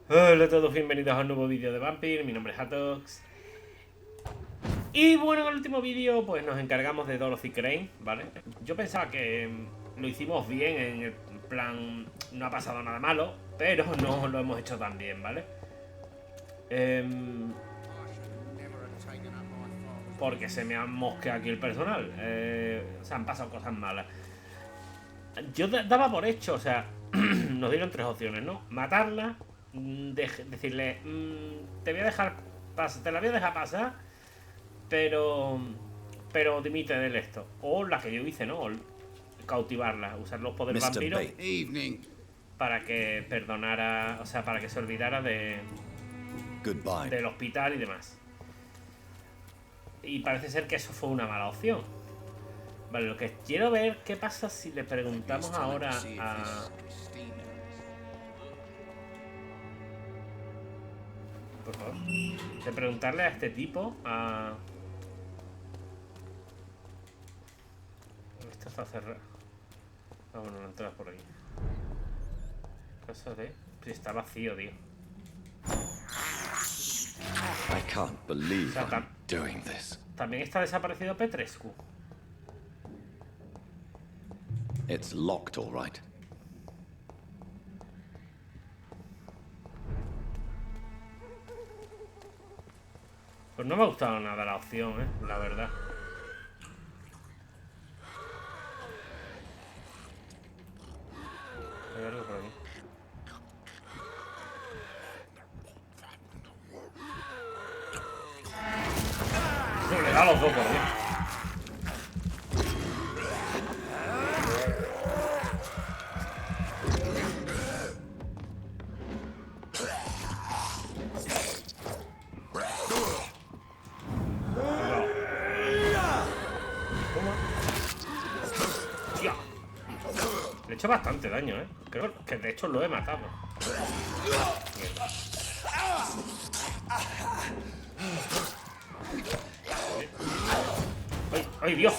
Hola a todos, bienvenidos a un nuevo vídeo de Vampyr. Mi nombre es Hatox. Y bueno, en el último vídeo pues nos encargamos de Dorothy Crane, ¿vale? Yo pensaba que lo hicimos bien, en el plan no ha pasado nada malo, pero no lo hemos hecho tan bien, ¿vale? Porque se me ha mosqueado aquí el personal. O sea, han pasado cosas malas. Yo daba por hecho, o sea, nos dieron tres opciones, ¿no? Matarla, decirle, te voy a dejar pasar, te la voy a dejar pasar, pero dimite del esto. O la que yo hice, ¿no? Cautivarla, usar los poderes vampiros para que perdonara, o sea, para que se olvidara del hospital y demás. Y parece ser que eso fue una mala opción. Vale, lo que quiero ver qué pasa si le preguntamos ahora a... Por favor. De preguntarle a este tipo a... Esto está cerrado. Ah, bueno, no entras por ahí. Casa de... Sí, está vacío, tío. I can't believe I'm doing this. También está desaparecido Petrescu. It's locked, all right. Pues no me ha gustado nada la opción, la verdad. Hay algo por aquí. No, le da los dos por aquí. Le he hecho bastante daño, Creo que de hecho lo he matado. ¡Ay, ay, Dios!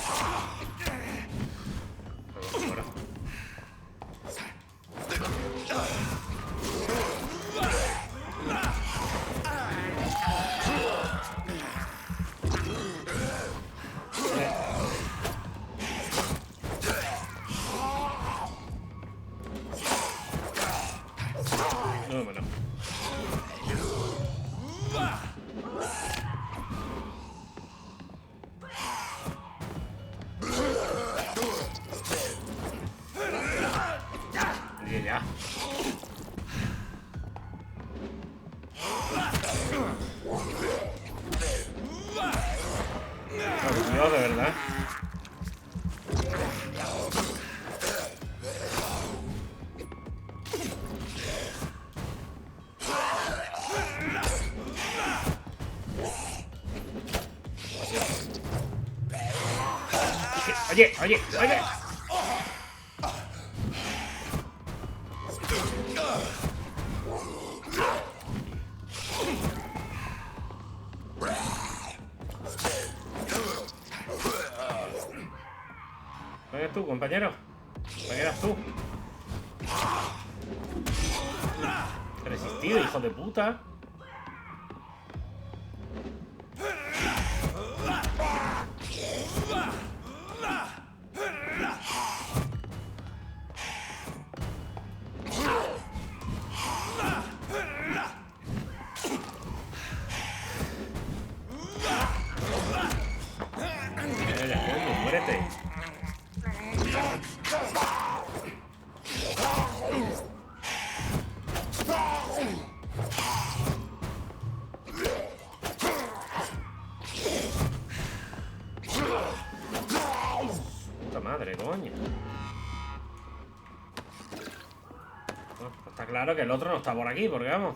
No, bueno. Ya. Por Dios, de verdad. Oye, oye, oye. ¿Dónde tú, compañero? ¿Dónde quedas tú? He resistido, hijo de puta. Muérete. Puta madre, coño. Bueno, pues está claro que el otro no está por aquí, porque vamos.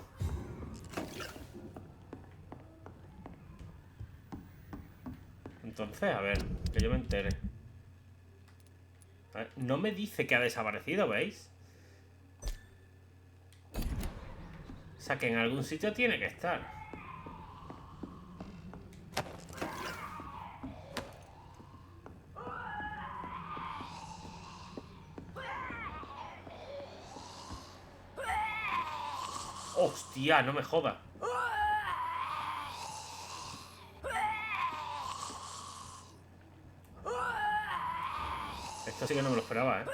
Entonces, a ver, que yo me entere. A ver, no me dice que ha desaparecido, ¿veis? O sea, que en algún sitio tiene que estar. Hostia, no me jodas. Esto sí que no me lo esperaba, ¿eh?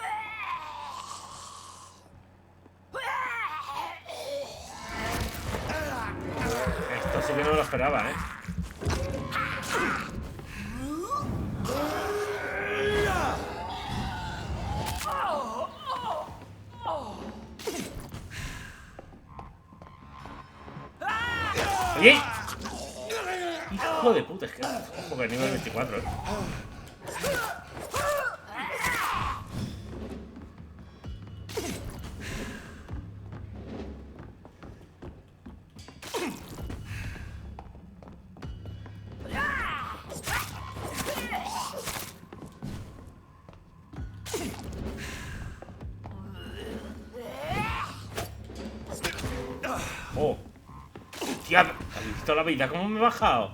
Esto sí que no me lo esperaba, ¿eh? ¡Oye! Hijo de puta, es que... Ojo, que nivel 24, ¿eh? ¡Oh! ¡Hostia! ¿Has visto la vida? ¿Cómo me he bajado?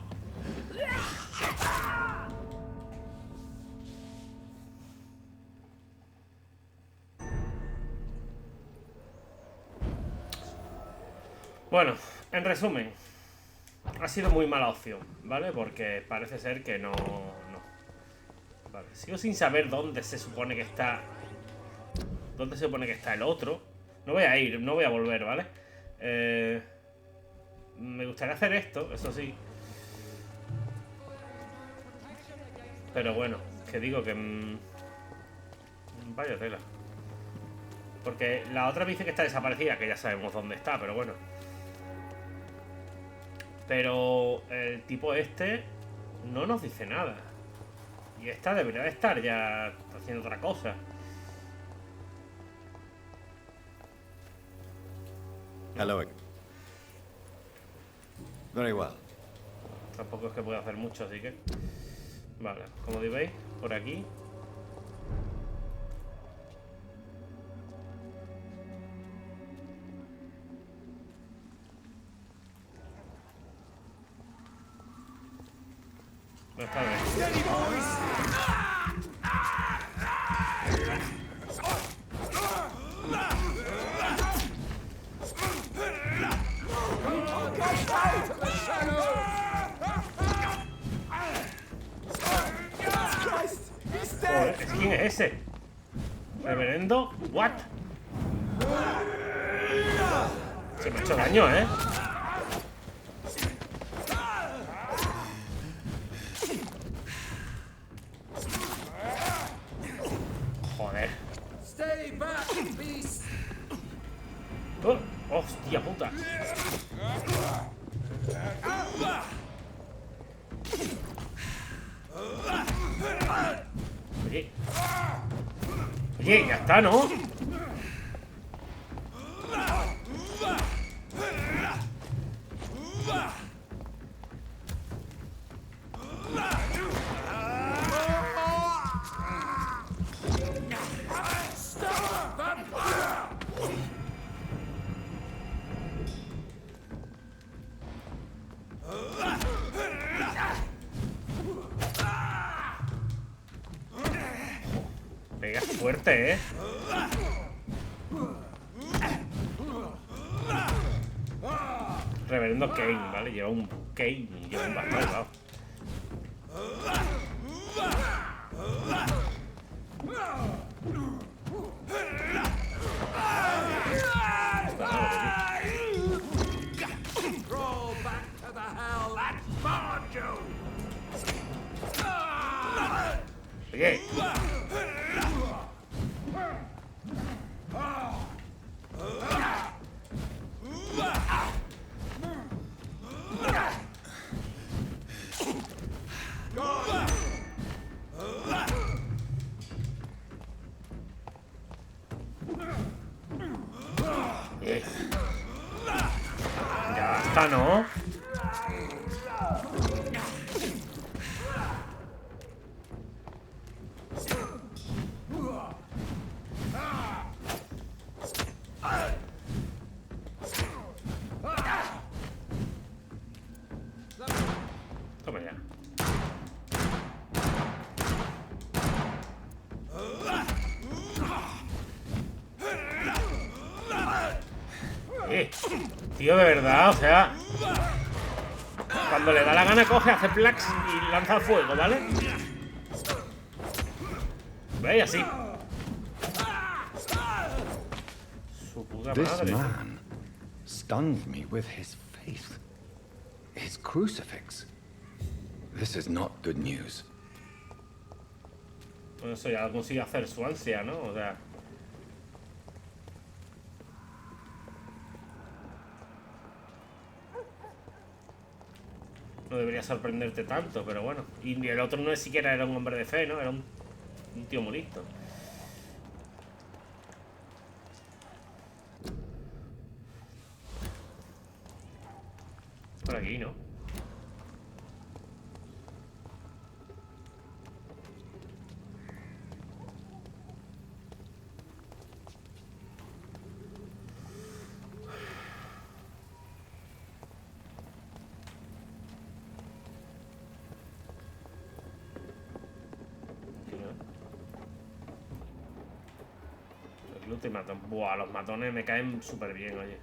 Bueno, en resumen, ha sido muy mala opción, ¿vale? Porque parece ser que no... Vale, sigo sin saber dónde se supone que está... ¿Dónde se supone que está el otro? No voy a ir, no voy a volver, ¿vale? Me gustaría hacer esto, eso sí. Pero bueno, que digo que... Vaya tela. Porque la otra me dice que está desaparecida, que ya sabemos dónde está, pero bueno. Pero el tipo este no nos dice nada. Y esta debería de estar ya haciendo otra cosa. Hello. Very well. Tampoco es que pueda hacer mucho, así que... Vale, como veis, por aquí... No está bien. Joder, ¿quién es ese? ¿Reverendo? ¿What? Se me ha hecho daño, ¿eh? Joder. Oh, hostia puta. Oye. Oye, ya está, ¿no? Pega fuerte, ¿eh? Reverendo Kane, ¿vale? Lleva un Kane y lleva un bastón, ¿vale? Oye. Ya está, ¿no? Toma ya. Tío, de verdad, o sea... Cuando le da la gana coge, hace plax y lanza fuego, ¿vale? ¿Veis? Así. Su puta This madre. man stunned me with his faith. His crucifix. This is not good news. Bueno, eso ya consigue hacer su ansia, ¿no? O sea... No debería sorprenderte tanto, pero bueno. Y el otro no es siquiera era un hombre de fe, ¿no? Era un tío muy listo. Por aquí, ¿no? Te matan. Buah, los matones me caen súper bien, oye.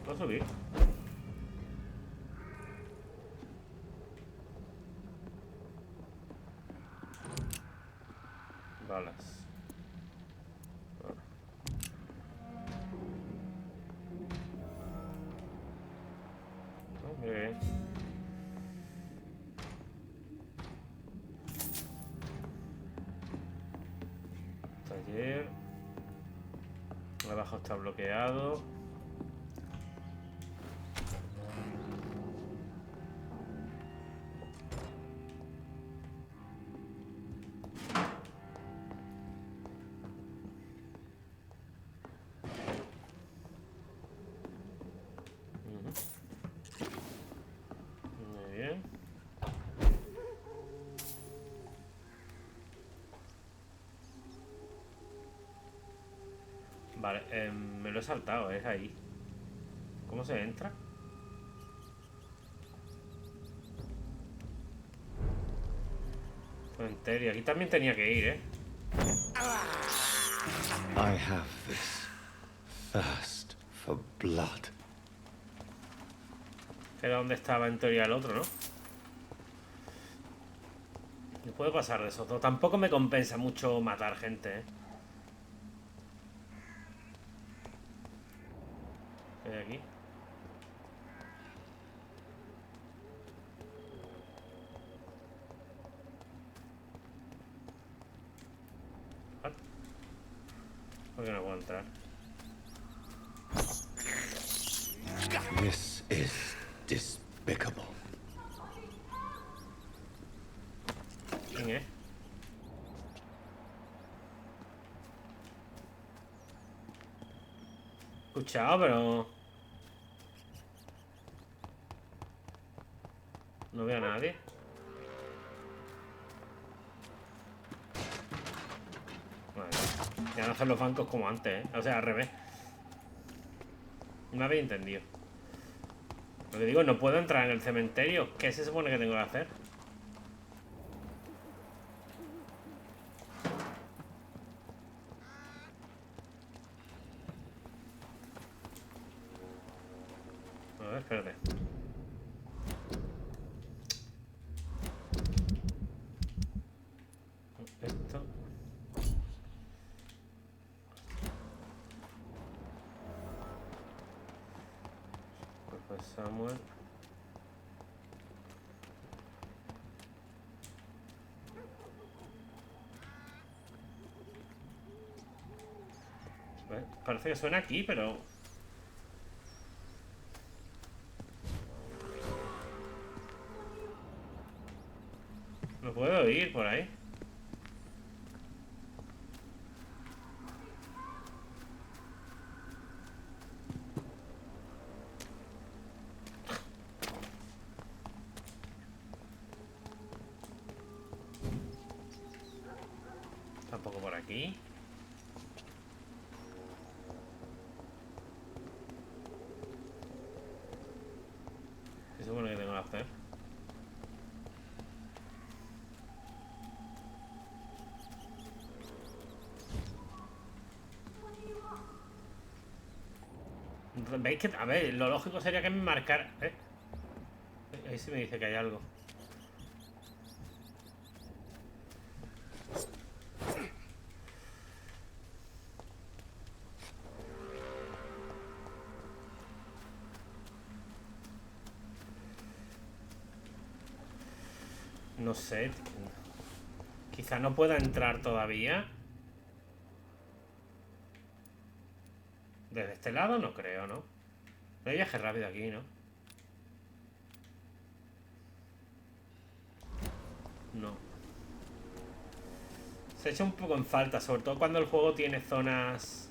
¿Puedo subir? Balas. Ok. Taller. Abajo está bloqueado. Muy bien. Vale, me lo he saltado, es ahí. ¿Cómo se entra? Cementerio. Aquí también tenía que ir, ¿eh? I have this thirst for blood. Era donde estaba en teoría el otro, ¿no? No puedo pasar de esos dos. Tampoco me compensa mucho matar gente, ¿eh? ¿Qué hay aquí? ¿Por qué no puedo entrar? This is despicable. ¿Quién es? Escuchado, pero... No veo a nadie. Vale. Ya no hacen los bancos como antes, ¿eh? O sea, al revés. No me habéis entendido. Lo que digo, no puedo entrar en el cementerio. ¿Qué se supone que tengo que hacer? A ver, espérate. Esto. Pues Samuel. Parece que suena aquí, pero... No puedo ir por ahí. Tampoco por aquí. ¿Qué se supone que tengo que hacer? ¿Veis que? A ver, lo lógico sería que me marcara... Ahí sí me dice que hay algo. No sé. Quizá no pueda entrar todavía. Desde este lado no creo, ¿no? No hay viaje rápido aquí, ¿no? No. Se echa un poco en falta, sobre todo cuando el juego tiene zonas...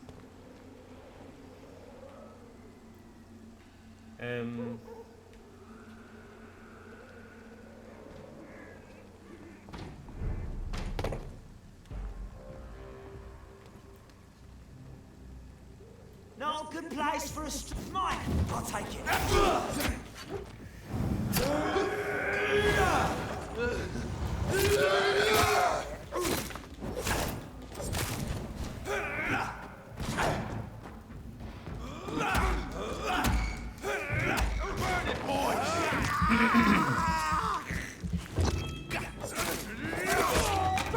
No good place for a mine. I'll take it.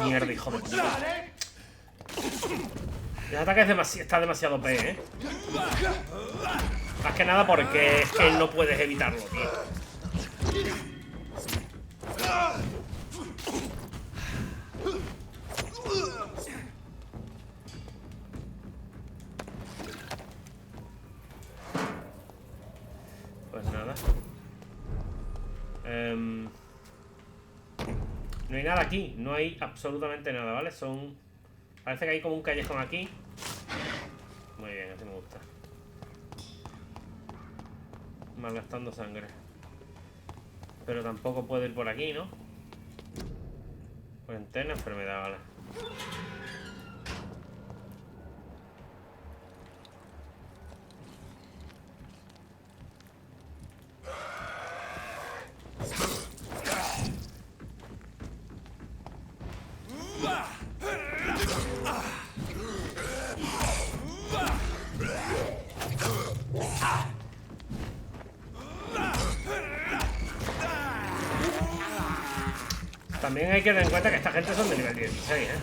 Mierda, hijo de puta. El ataque está demasiado OP, ¿eh? Más que nada porque es que no puedes evitarlo, tío. Pues nada. No hay nada aquí. No hay absolutamente nada, ¿vale? Parece que hay como un callejón aquí. Muy bien, así me gusta. Malgastando sangre. Pero tampoco puedo ir por aquí, ¿no? Cuarentena, enfermedad, vale. También hay que tener en cuenta que esta gente son de nivel 16, ¿eh?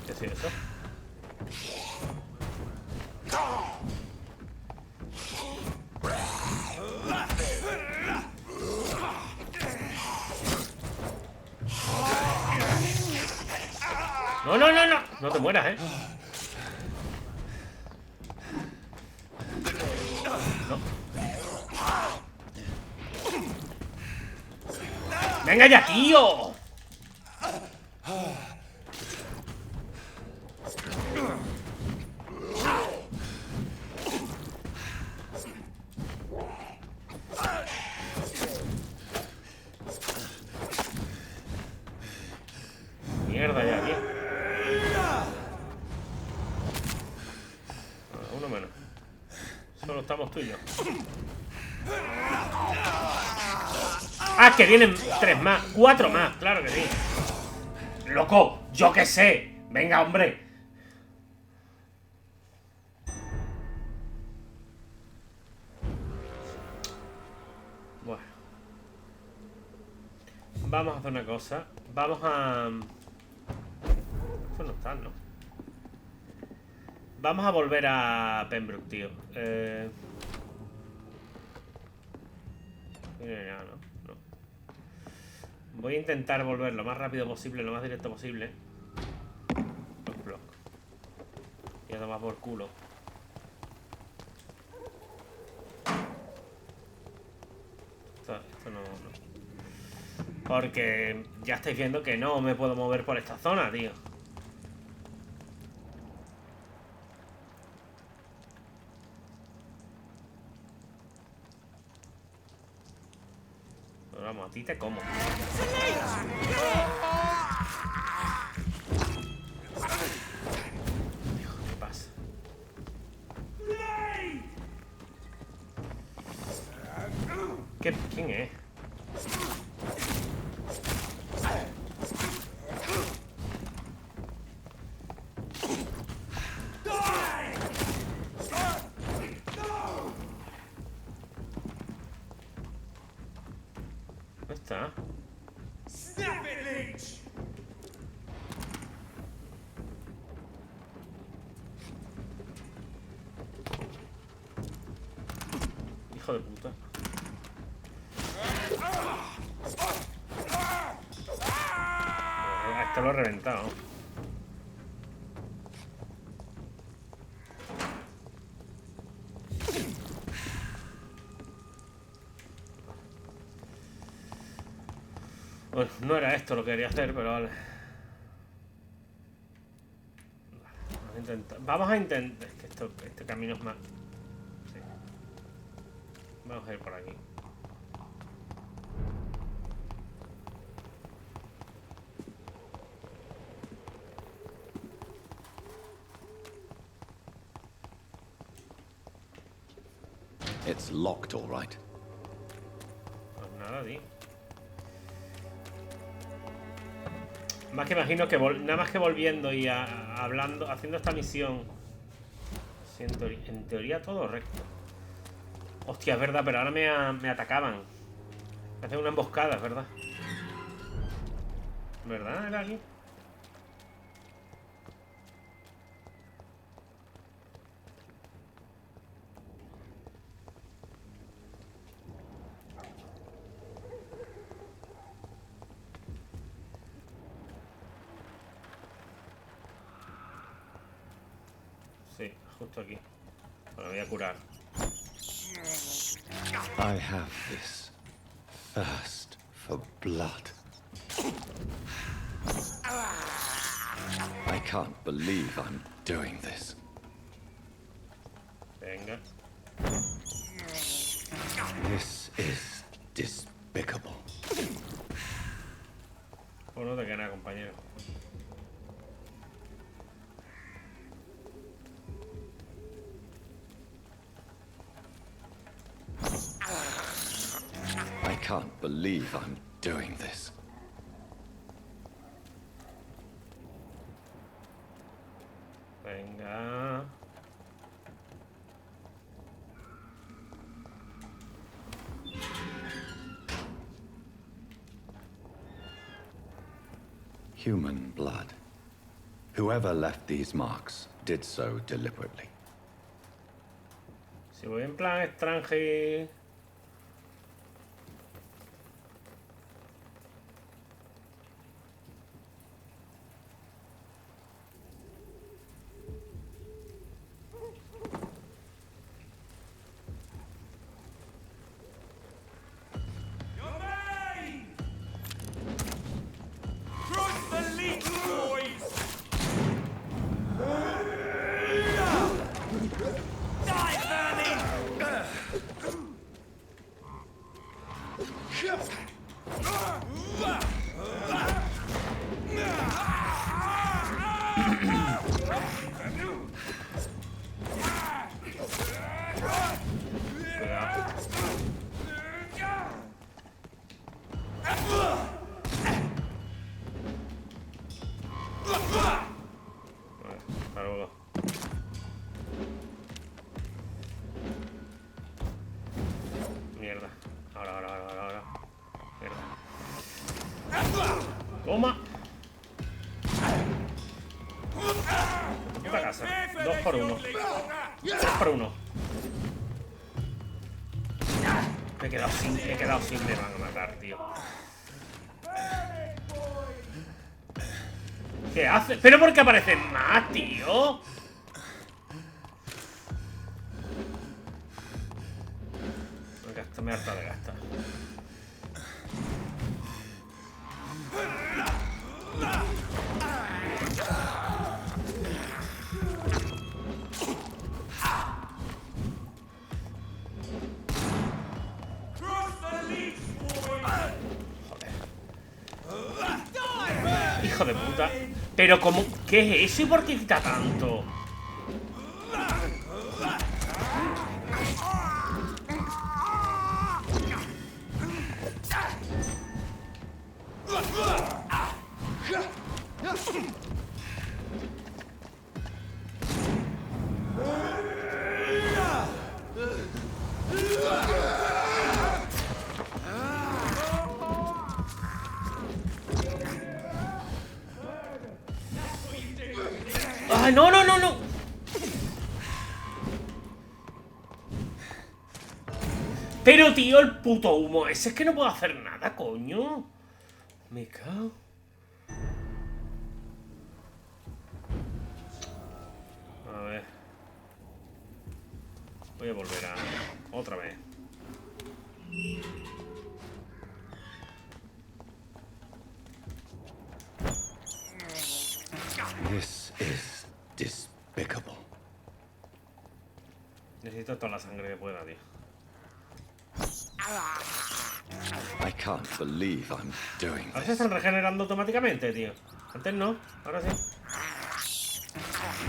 ¿Qué es eso? No, no, no, no. No te mueras, ¿eh? ¡Venga ya, tío! Mierda ya, tío. Uno menos. Solo estamos tú y yo. Ah, que vienen 3 más, 4 más, claro que sí. Loco, yo qué sé. Venga, hombre. Bueno. Vamos a hacer una cosa. Vamos a... Estos no están, ¿no? Vamos a volver a Pembroke, tío. Ya, ¿no? Voy a intentar volver lo más rápido posible, lo más directo posible. Y a tomar por culo. Esto no. Porque ya estáis viendo que no me puedo mover por esta zona, tío. Pero vamos, a ti te como. ¿Qué pasa? ¿Quién es? ¿Dónde está? Snap it, Leech! Hijo de puta. A este lo he reventado. Bueno, no era esto lo que quería hacer, pero vale. Vamos a intentar. Es que este camino es más. Sí. Vamos a ir por aquí. It's locked, all right. Pues nada, tío. Más que imagino que nada más que volviendo y hablando, haciendo esta misión. Sí, en teoría todo recto. Hostia, es verdad, pero ahora me atacaban. Me hacen una emboscada, es verdad. ¿Verdad? Era aquí. Sí, justo aquí. Me voy a curar. I have this thirst for blood. I can't believe I'm doing this. Venga. This is despicable. Pues no te queda nada, compañero. I can't believe I'm doing this. Venga. Human blood. Whoever left these marks did so deliberately. Si voy en plan extranjero. Mierda. Ahora. Mierda. Toma. Puta casa. 2 por 1. 2 por 1. Me he quedado sin, me van a matar, tío. ¿Qué hace? ¿Pero por qué aparecen más, tío? Me harta de gastar. Joder. Hijo de puta. Pero como... ¿Qué es eso y por qué quita tanto? ¡Ay, no, no, no, no! Pero, tío, el puto humo ese es que no puedo hacer nada, coño. Me cago. A ver. Voy a volver a... otra vez. This is despicable. Necesito toda la sangre que pueda, tío. I can't believe I'm doing Ahora se this. están regenerando automáticamente, tío. Antes no, ahora sí.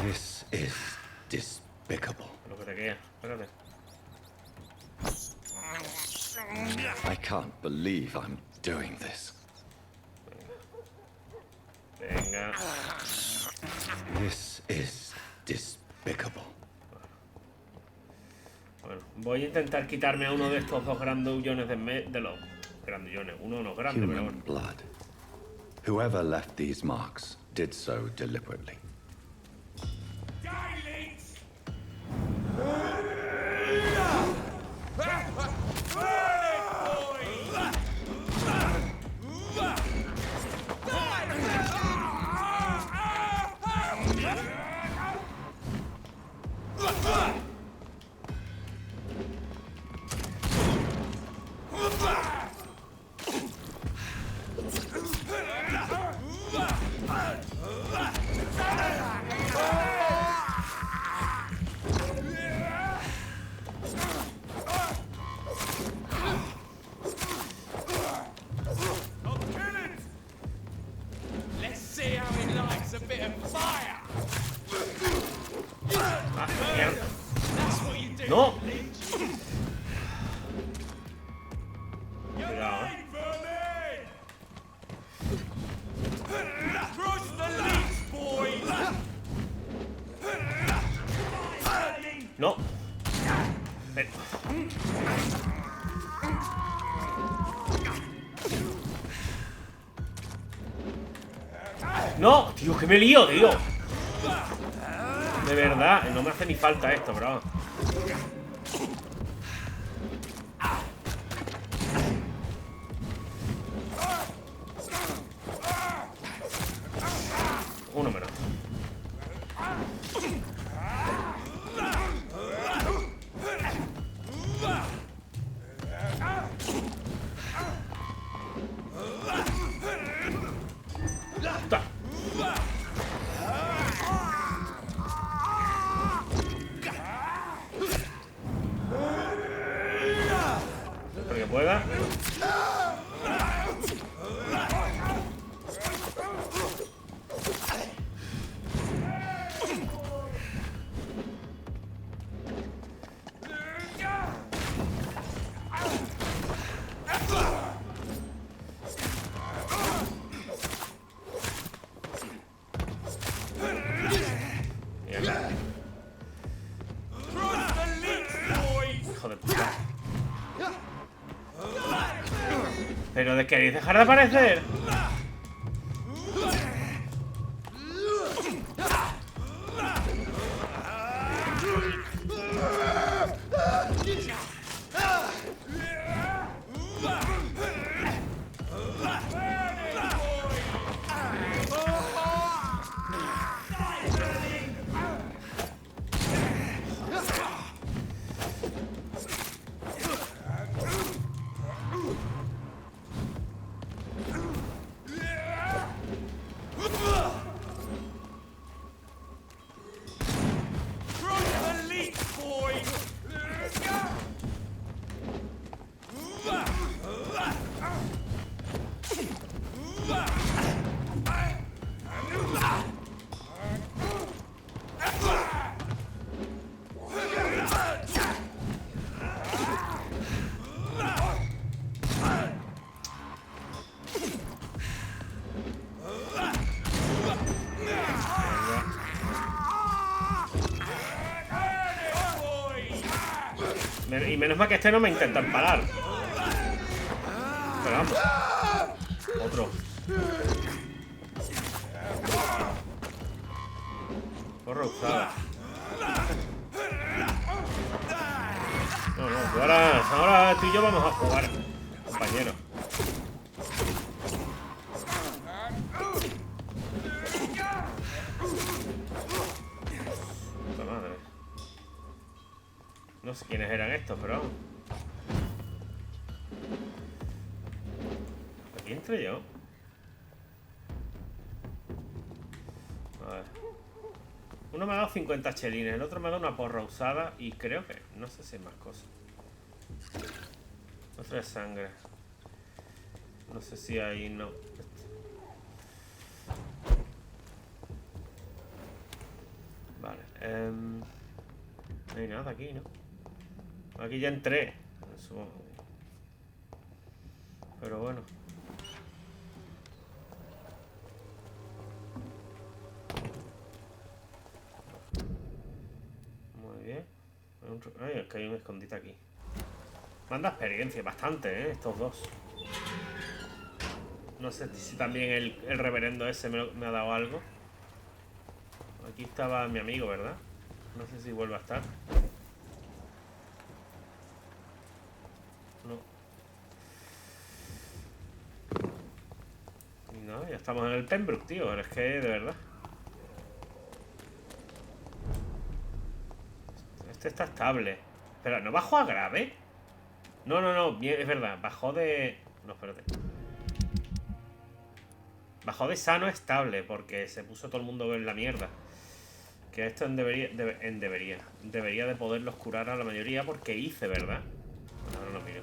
This is despicable. Lo que te queda, espérate. I can't believe I'm doing this. Venga. This is despicable. Bueno, voy a intentar quitarme a uno de estos dos grandullones de los grandullones. Uno no grande, pero Human bueno. blood. Whoever left these marks did so deliberately. Ah, mierda. ¡No! Cuidado, No. Ven. No, tío, que me lío, tío. De verdad, no me hace ni falta esto, bro. Uno menos. Ta. Espero que pueda. Mierda. Hijo de puta. ¿Pero de queréis dejar de aparecer? Y menos mal que este no me intenta empalar. Pero vamos. Otro. Porra usada. No, tú ahora tú y yo vamos a jugar, compañero. Puta madre. No sé quiénes eran estos, pero vamos. Aquí entré yo. A ver. Uno me ha dado 50 chelines, el otro me ha dado una porra usada y creo que... No sé si hay más cosas. Otro de sangre. No sé si hay... No. Vale. No hay nada aquí, ¿no? Aquí ya entré. Pero bueno. Muy bien. Ay, es que hay un escondite aquí. Manda experiencia, bastante, estos dos. No sé si también el reverendo ese me ha dado algo. Aquí estaba mi amigo, ¿verdad? No sé si vuelve a estar. No. Y no, ya estamos en el Pembroke, tío. Es que, de verdad. Este está estable. Espera, ¿no bajó a grave? No, bien, es verdad. Bajó de... No, espérate. Bajó de sano a estable, porque se puso todo el mundo en la mierda. Que esto debería de poderlos curar a la mayoría, porque hice, ¿verdad? Bueno, ahora lo miro.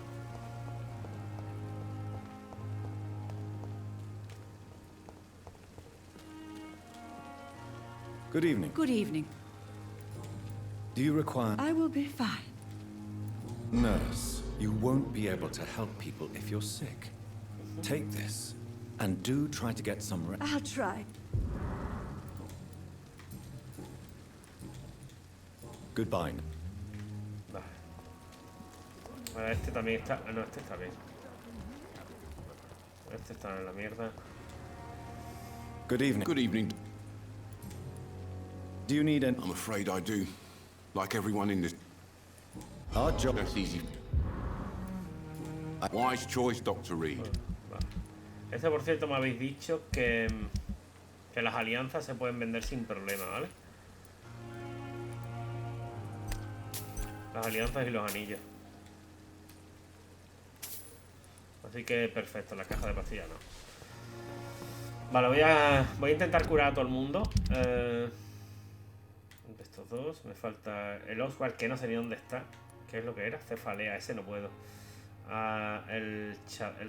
Good evening. Good evening. Do you require... I will be fine. Nurse, you won't be able to help people if you're sick. Take this, and do try to get some rest. I'll try. Goodbye. Vale. Ahora este también está... No, este está bien. Este está en la mierda. Good evening. Good evening. Do you need an... I'm afraid I do. Like everyone in this... Our job... That's easy. Wise choice, Dr. Reed. Vale. Este, por cierto, me habéis dicho que las alianzas se pueden vender sin problema, ¿vale? Las alianzas y los anillos. Así que perfecto, la caja de pastillas no. Vale, voy a intentar curar a todo el mundo. De estos dos, me falta el Oswald, que no sé ni dónde está. ¿Qué es lo que era? Cefalea, ese no puedo. El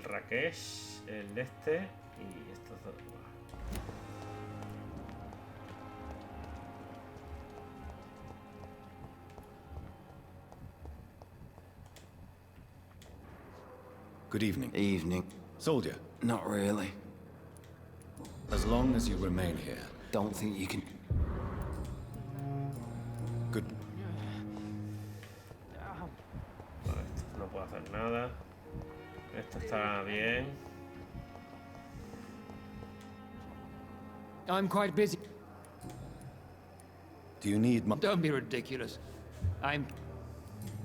Rakesh, el este y estos dos. Good evening. Evening. Soldier, Not really. as long as you remain here. Don't think you can... Good. Vale, esto no puedo hacer nada. Esto está bien. I'm quite busy. Do you need my... Don't be ridiculous.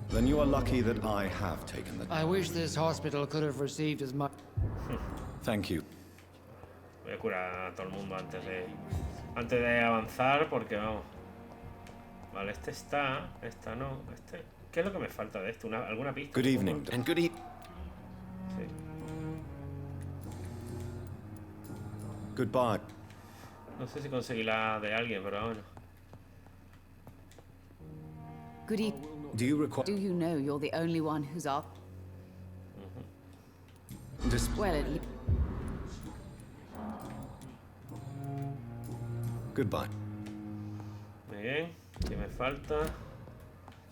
Then you are lucky that I have taken the... I wish this hospital could have received as much. Thank you. Voy a curar a todo el mundo antes de avanzar, porque vamos. Vale, este está, esta no, este. ¿Qué es lo que me falta de esto? ¿Alguna pista? Good evening. And good evening. Sí. Goodbye. No sé si conseguí la de alguien, pero bueno. Good evening. Do you require... Do you know you're the only one who's up? Well, at least... Goodbye. Muy bien. ¿Qué me falta?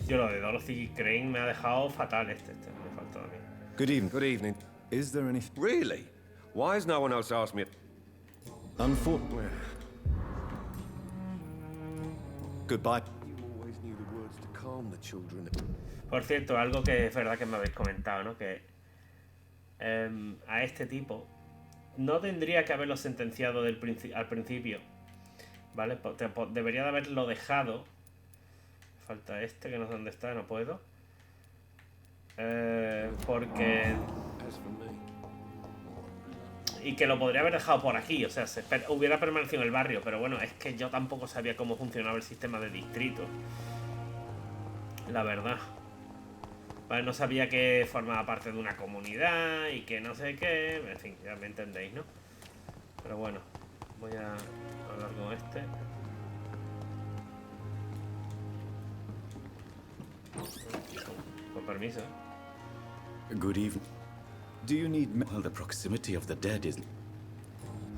Yo lo de Dorothy Crane me ha dejado fatal este me falta a mí. Good evening. Good evening. Is there anything... Really? Why has no one else asked me? Unfortunately... Goodbye. You always knew the words to calm the children. Por cierto, algo que es verdad que me habéis comentado, ¿no? Que a este tipo no tendría que haberlo sentenciado al principio. Vale, debería de haberlo dejado. Falta este, que no sé dónde está, no puedo. Porque... Y que lo podría haber dejado por aquí, o sea, hubiera permanecido en el barrio. Pero bueno, es que yo tampoco sabía cómo funcionaba el sistema de distrito. La verdad. Vale, no sabía que formaba parte de una comunidad y que no sé qué. En fin, ya me entendéis, ¿no? Pero bueno, voy a hablar con este. Con permiso. Good evening. Do you need me? Well, the proximity of the dead is...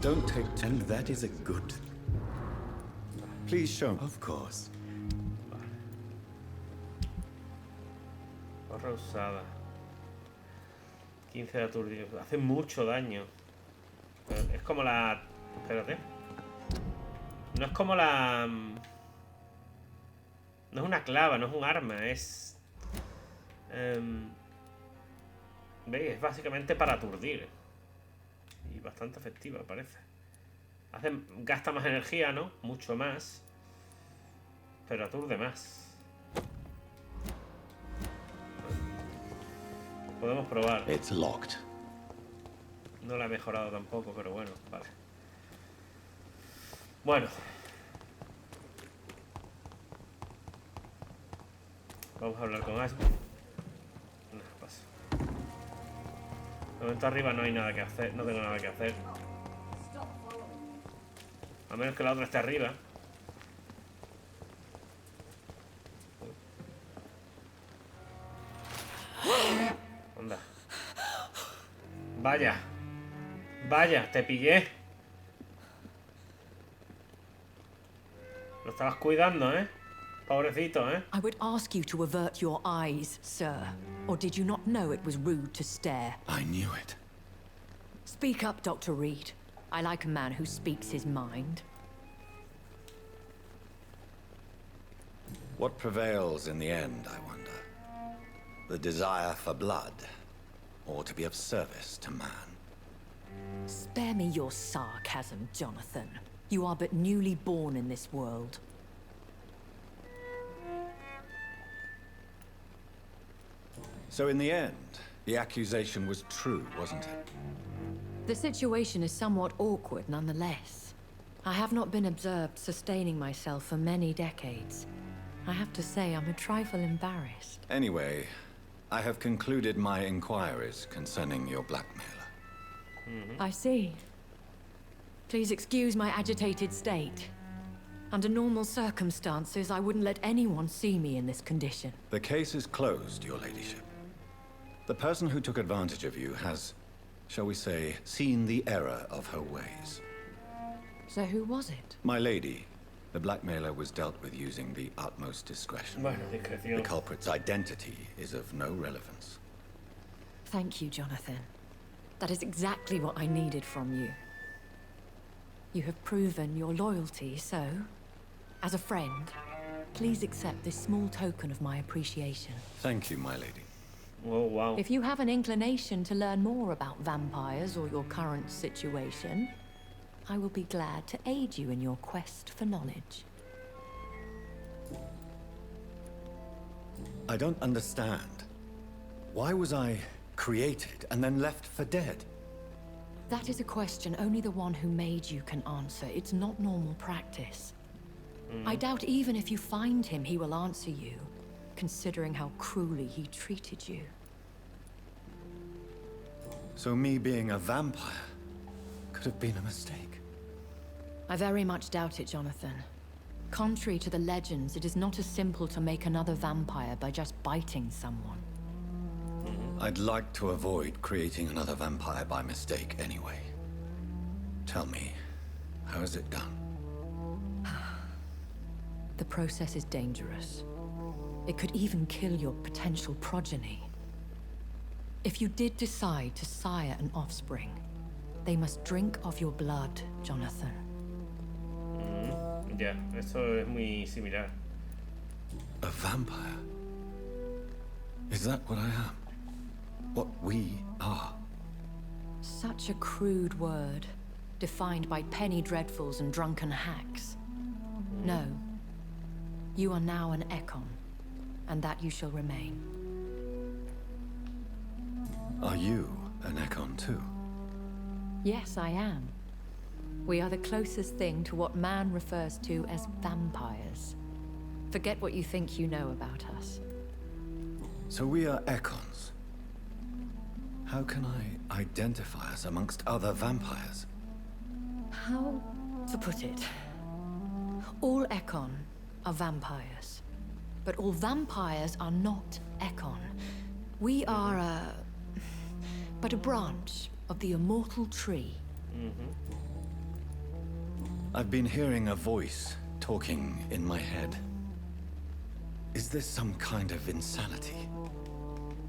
Don't take... And that is a good... Please show... Of course. Porra usada. 15 de aturdido. Hace mucho daño. Es como la... Espérate. No es como la... No es una clava, no es un arma, es... ¿Veis? Es básicamente para aturdir. Y bastante efectiva, parece. Gasta más energía, ¿no? Mucho más. Pero aturde más. Podemos probar. It's locked. No la he mejorado tampoco, pero bueno, vale. Bueno. Vamos a hablar con Ash. No, paso. De momento arriba no hay nada que hacer, no tengo nada que hacer. A menos que la otra esté arriba. Anda. Vaya. Vaya, te pillé. Lo estabas cuidando, ¿eh? Pobrecito, ¿eh? I would ask you to avert your eyes, sir. Or did you not know it was rude to stare? I knew it. Speak up, Dr. Reed. I like a man who speaks his mind. What prevails in the end, I wonder? The desire for blood, or to be of service to man? Spare me your sarcasm, Jonathan. You are but newly born in this world. So in the end, the accusation was true, wasn't it? The situation is somewhat awkward nonetheless. I have not been observed sustaining myself for many decades. I have to say I'm a trifle embarrassed. Anyway, I have concluded my inquiries concerning your blackmailer. I see. Please excuse my agitated state. Under normal circumstances, I wouldn't let anyone see me in this condition. The case is closed, your ladyship. The person who took advantage of you has, shall we say, seen the error of her ways. So who was it? My lady, the blackmailer was dealt with using the utmost discretion. Bueno, discreción. The culprit's identity is of no relevance. Thank you, Jonathan. That is exactly what I needed from you. You have proven your loyalty, so, as a friend, please accept this small token of my appreciation. Thank you, my lady. Oh, wow. If you have an inclination to learn more about vampires or your current situation, I will be glad to aid you in your quest for knowledge. I don't understand. Why was I created and then left for dead? That is a question only the one who made you can answer. It's not normal practice. I doubt even if you find him, he will answer you, considering how cruelly he treated you. So me being a vampire could have been a mistake. I very much doubt it, Jonathan. Contrary to the legends, it is not as simple to make another vampire by just biting someone. I'd like to avoid creating another vampire by mistake anyway. Tell me, how is it done? The process is dangerous. It could even kill your potential progeny. If you did decide to sire an offspring, they must drink of your blood, Jonathan. Ya, eso es muy similar. A vampire? Is that what I am? What we are? Such a crude word, defined by penny dreadfuls and drunken hacks. No. You are now an Ekon, and that you shall remain. Are you an Ekon too? Yes, I am. We are the closest thing to what man refers to as vampires. Forget what you think you know about us. So we are Ekons. How can I identify us amongst other vampires? How to put it? All Ekon are vampires. But all vampires are not Ekon. We are but a branch of the immortal tree. I've been hearing a voice talking in my head. Is this some kind of insanity?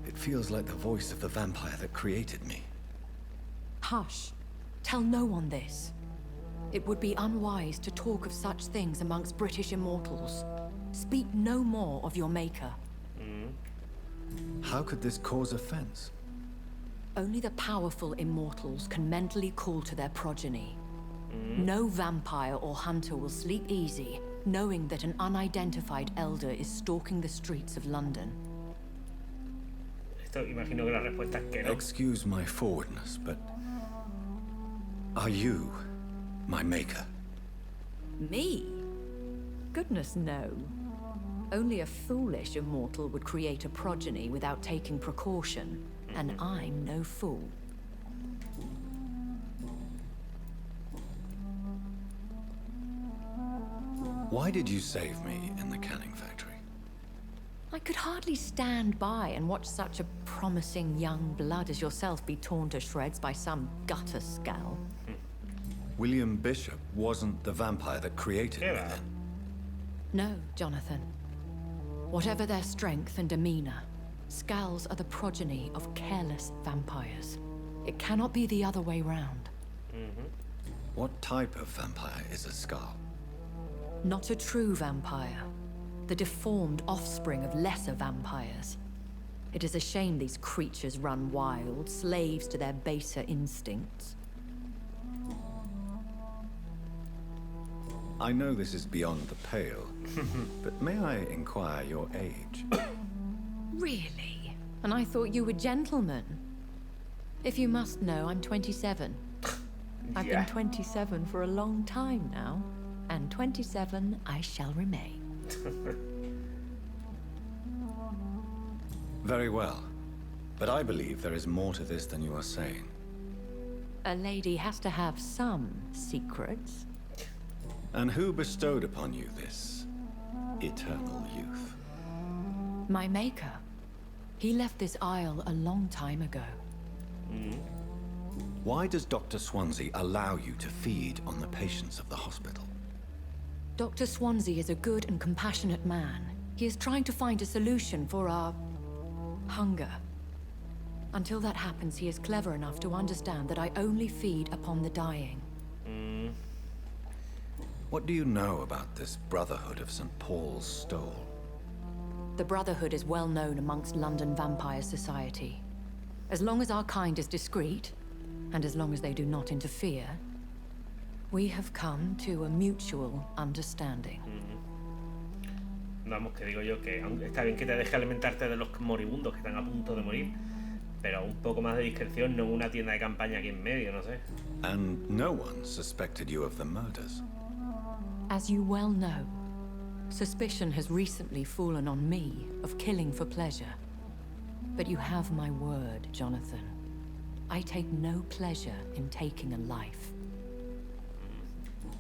It feels like the voice of the vampire that created me. Hush. Tell no one this. It would be unwise to talk of such things amongst British immortals. Speak no more of your maker. How could this cause offense? Only the powerful immortals can mentally call to their progeny. No vampire or hunter will sleep easy, knowing that an unidentified elder is stalking the streets of London. Esto imagino que la respuesta es que no. Excuse my forwardness, but are you my maker? Me? Goodness, no. Only a foolish immortal would create a progeny without taking precaution, and I'm no fool. Why did you save me in the canning factory? I could hardly stand by and watch such a promising young blood as yourself be torn to shreds by some gutter scowl. William Bishop wasn't the vampire that created me then. No, Jonathan. Whatever their strength and demeanor, Scowls are the progeny of careless vampires. It cannot be the other way round. What type of vampire is a Scowl? Not a true vampire. The deformed offspring of lesser vampires. It is a shame these creatures run wild, slaves to their baser instincts. I know this is beyond the pale, but may I inquire your age? Really? And I thought you were gentlemen. If you must know, I'm 27. I've been 27 for a long time now, and 27 I shall remain. Very well, but I believe there is more to this than you are saying. A lady has to have some secrets. And who bestowed upon you this eternal youth? My maker. He left this isle a long time ago. Why does Dr. Swansea allow you to feed on the patients of the hospital? Dr. Swansea is a good and compassionate man. He is trying to find a solution for our hunger. Until that happens, he is clever enough to understand that I only feed upon the dying. What do you know about this Brotherhood of St. Paul's Stole? The Brotherhood is well known amongst London vampire society. As long as our kind is discreet, and as long as they do not interfere, we have come to a mutual understanding. Vamos, que digo yo que está bien que te deje alimentarte de los moribundos que están a punto de morir, pero un poco más de discreción, no en una tienda de campaña aquí en medio, no sé. And no one suspected you of the murders. As you well know, suspicion has recently fallen on me of killing for pleasure. But you have my word, Jonathan. I take no pleasure in taking a life.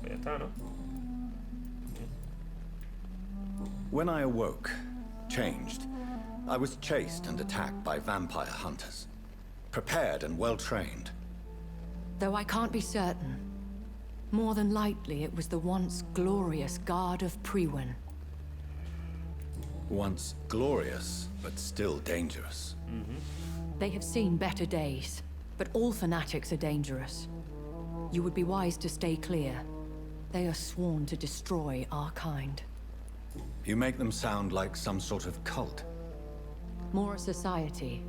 Pues ya está, ¿no? When I awoke, changed, I was chased and attacked by vampire hunters. Prepared and well-trained. Though I can't be certain, more than likely it was the once glorious Guard of PUES. Once glorious, but still dangerous. They have seen better days, but all fanatics are dangerous. You would be wise to stay clear. They are sworn to destroy our kind. You make them sound like some sort of cult. More a society,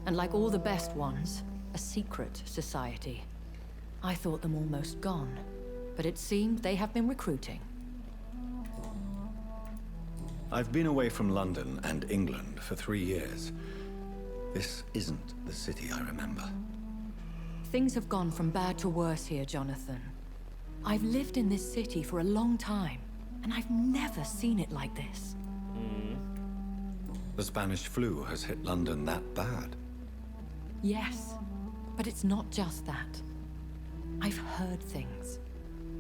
and like all the best ones, a secret society. I thought them almost gone, but it seemed they have been recruiting. I've been away from London and England for 3 years. This isn't the city I remember. Things have gone from bad to worse here, Jonathan. I've lived in this city for a long time, and I've never seen it like this. The Spanish flu has hit London that bad. Yes, but it's not just that. I've heard things.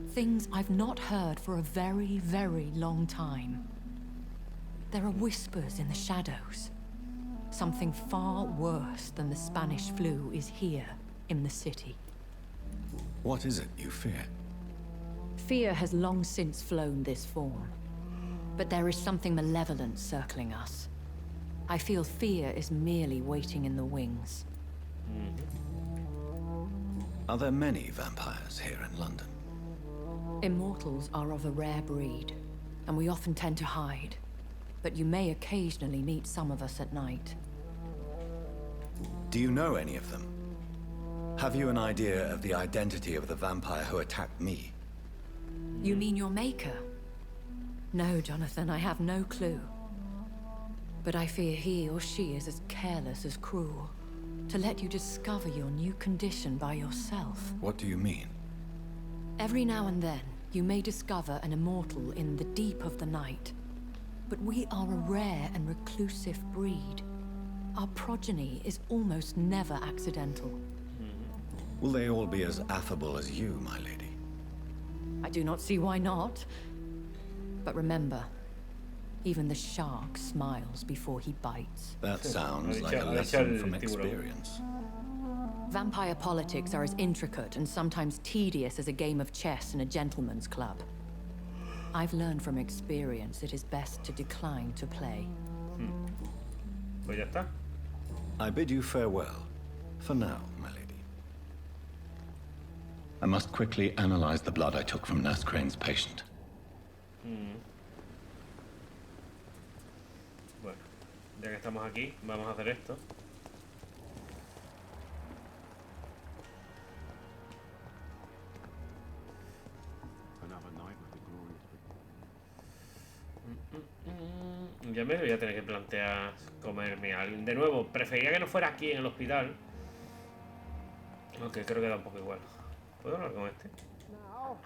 Things I've not heard for a very, very long time. There are whispers in the shadows. Something far worse than the Spanish flu is here in the city. What is it you fear? Fear has long since flown this form. But there is something malevolent circling us. I feel fear is merely waiting in the wings. Are there many vampires here in London? Immortals are of a rare breed, and we often tend to hide. But you may occasionally meet some of us at night. Do you know any of them? Have you an idea of the identity of the vampire who attacked me? You mean your maker? No, Jonathan, I have no clue. But I fear he or she is as careless as cruel. To let you discover your new condition by yourself. What do you mean? Every now and then, you may discover an immortal in the deep of the night. But we are a rare and reclusive breed. Our progeny is almost never accidental. Will they all be as affable as you, my lady? I do not see why not. But remember, even the shark smiles before he bites. That sounds like a lesson from experience. Vampire politics are as intricate and sometimes tedious as a game of chess in a gentleman's club. I've learned from experience it is best to decline to play. Pues ya está. I bid you farewell. For now, my lady. I must quickly analyze the blood I took from Nurse Crane's patient. Bueno, ya que estamos aquí, vamos a hacer esto. Ya me voy a tener que plantear comerme a alguien. De nuevo, preferiría que no fuera aquí en el hospital. Aunque creo que da un poco igual. ¿Puedo hablar con este? No.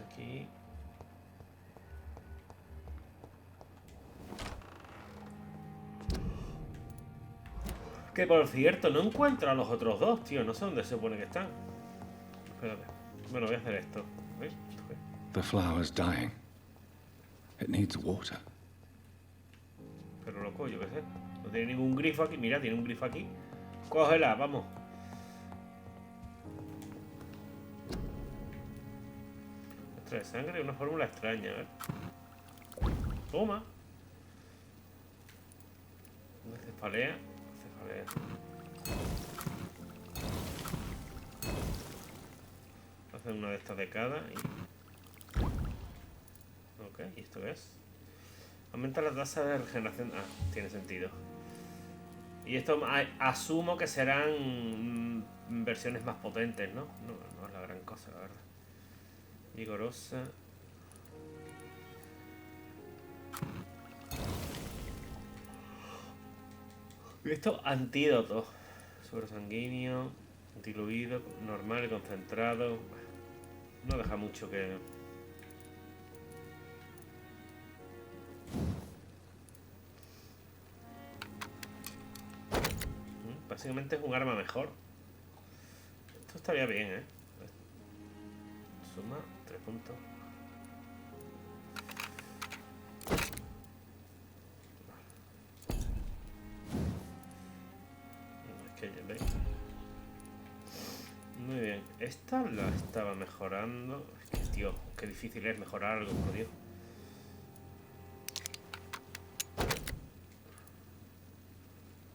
Aquí. Que por cierto, no encuentro a los otros dos, tío. No sé dónde se supone que están. Espérate. Bueno, voy a hacer esto. ¿Veis? The flower's dying. It needs water. Pero loco, yo qué sé. No tiene ningún grifo aquí. Mira, tiene un grifo aquí. Cógela, vamos. Muestra de sangre, una fórmula extraña, a ver. Toma. Cefalea. Cefalea. Hacer una de estas de cada y... Ok, ¿y esto qué es? Aumenta la tasa de regeneración. Ah, tiene sentido. Y esto asumo que serán versiones más potentes, ¿no? No es la gran cosa, la verdad. Vigorosa. Esto, antídoto. Sobresanguíneo, diluido, normal y concentrado. No deja mucho que... Básicamente es un arma mejor. Esto estaría bien, ¿eh? Suma 3 puntos. Es que ya veis. Muy bien. Esta la estaba mejorando. Es que, tío, qué difícil es mejorar algo, por Dios.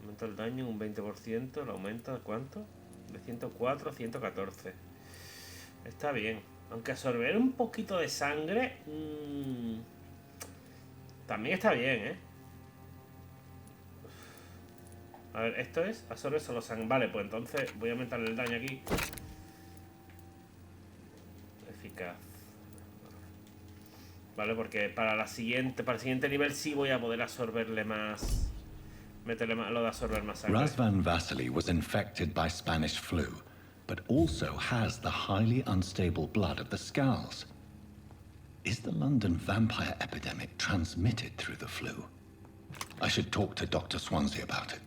Aumenta el daño un 20%, lo aumenta, ¿cuánto? De 104 a 114. Está bien. Aunque absorber un poquito de sangre... también está bien, ¿eh? A ver, esto es absorbe solo sangre. Vale, pues entonces voy a aumentarle el daño aquí. Eficaz. Vale, porque para el siguiente nivel sí voy a poder absorberle más. Meterle más, lo de absorber más sangre. Razvan Vasily was infected by Spanish flu, but also has the highly unstable blood of the Scowls. Is the London vampire epidemic transmitted through the flu? I should talk to Dr. Swansea about it.